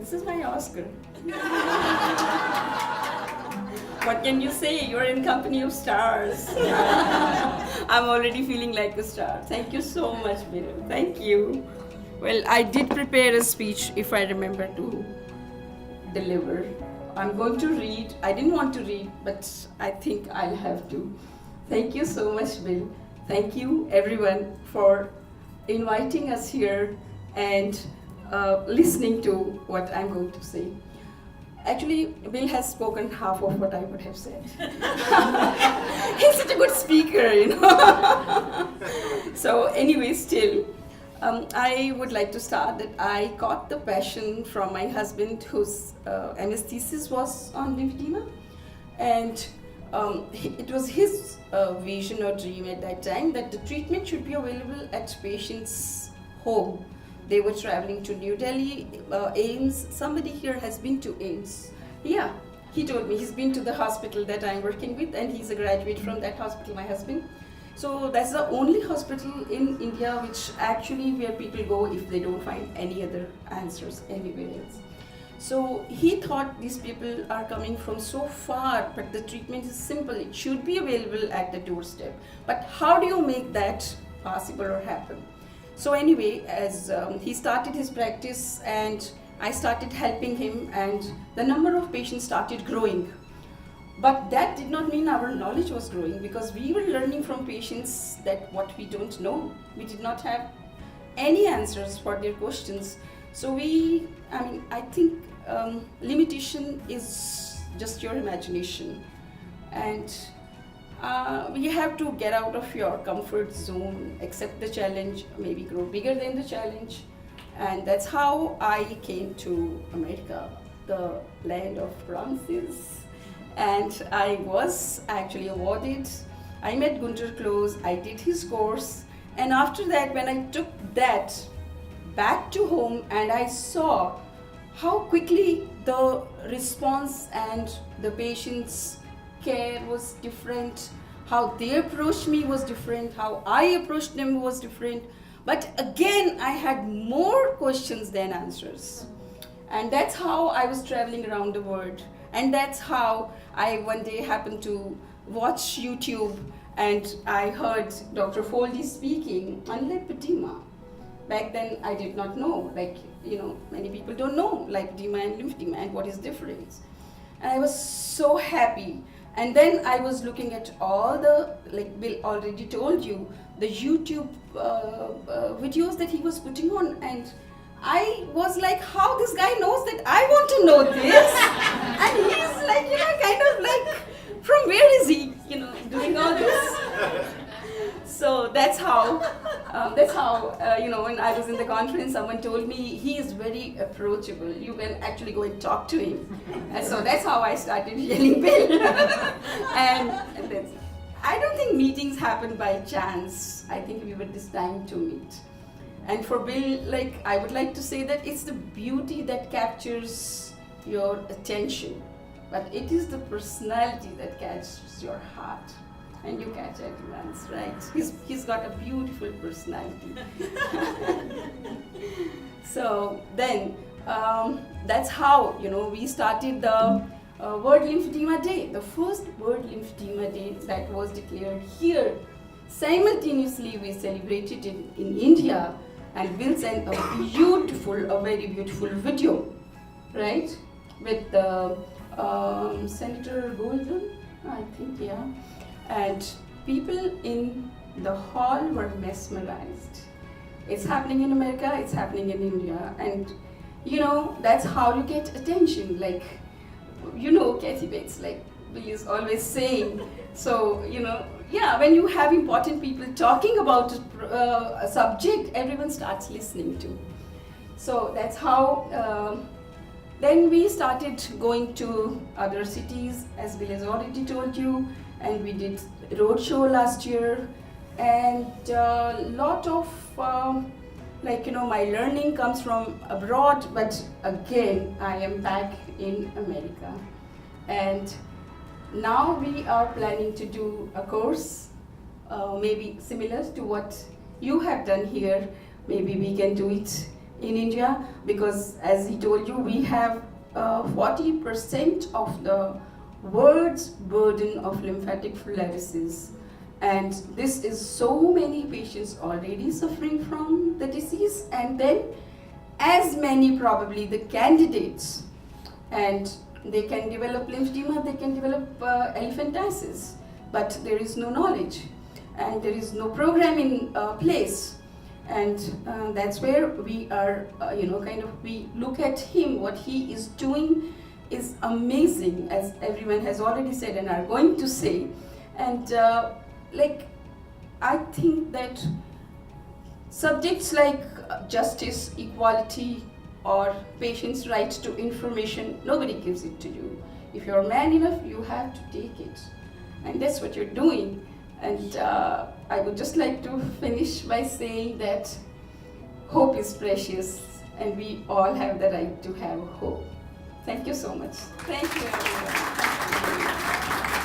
This is my Oscar. What can you say? You're in company of stars. I'm already feeling like a star. Thank you so much, Bill. Thank you. Well, I did prepare a speech, if I remember to deliver. I'm going to read. I didn't want to read, but I think I'll have to. Thank you so much, Bill. Thank you, everyone, for inviting us here and listening to what I'm going to say. Actually, Bill has spoken half of what I would have said. He's such a good speaker, you know. So anyway, still, I would like to start that I caught the passion from my husband, whose MS thesis was on lymphedema. And it was his vision or dream at that time that the treatment should be available at patients' home. They were traveling to New Delhi, AIMS. Somebody here has been to AIMS. Yeah, he told me he's been to the hospital that I'm working with, and he's a graduate from that hospital, my husband. So that's the only hospital in India which actually where people go if they don't find any other answers anywhere else. So he thought these people are coming from so far, but the treatment is simple. It should be available at the doorstep. But how do you make that possible or happen? So anyway, as he started his practice and I started helping him, and the number of patients started growing. But that did not mean our knowledge was growing, because we were learning from patients that what we don't know. We did not have any answers for their questions. So I think limitation is just your imagination. And we have to get out of your comfort zone, accept the challenge, maybe grow bigger than the challenge. And that's how I came to America, the land of promises. And I was actually awarded. I met Gunter Close, I did his course. And after that, when I took that back to home and I saw how quickly the response and the patient's care was different, how they approached me was different, how I approached them was different. But again, I had more questions than answers. And that's how I was traveling around the world. And that's how I one day happened to watch YouTube and I heard Dr. Foldy speaking on lymphedema. Back then, I did not know, many people don't know lymphedema and lymphedema and what is the difference. And I was so happy. And then I was looking at all the, like Bill already told you, the YouTube videos that he was putting on, and I was like, how this guy knows that I want to know this? And he's like, kind of like, from where is he, doing all this? So that's how, when I was in the conference, someone told me he is very approachable. You can actually go and talk to him. And so that's how I started yelling Bill. and that's, I don't think meetings happen by chance. I think we were destined to meet. And for Bill, I would like to say that it's the beauty that captures your attention, but it is the personality that catches your heart. And you catch everyone's, right? He's got a beautiful personality. So then, that's how, we started the World Lymphedema Day, the first World Lymphedema Day that was declared here. Simultaneously, we celebrated it in India, and Bill sent a very beautiful video, right? With Senator Golden, I think, yeah. And people in the hall were mesmerized. It's happening in America, it's happening in India. And, that's how you get attention. Kathy Bates, Bill is always saying. So, when you have important people talking about a subject, everyone starts listening to. So that's how, then we started going to other cities, as Bill has already told you. And we did roadshow last year, and a lot of my learning comes from abroad, but again I am back in America, and now we are planning to do a course maybe similar to what you have done here. Maybe we can do it in India, because as he told you, we have 40% of the world's burden of lymphatic filariasis. And this is so many patients already suffering from the disease, and then as many probably the candidates, and they can develop lymphedema, they can develop elephantiasis, but there is no knowledge and there is no program in place. And that's where we are, we look at him, what he is doing is amazing, as everyone has already said and are going to say. And I think that subjects like justice, equality, or patients' right to information, nobody gives it to you. If you're man enough, you have to take it. And that's what you're doing. And I would just like to finish by saying that hope is precious, and we all have the right to have hope. Thank you so much. Thank you, everyone.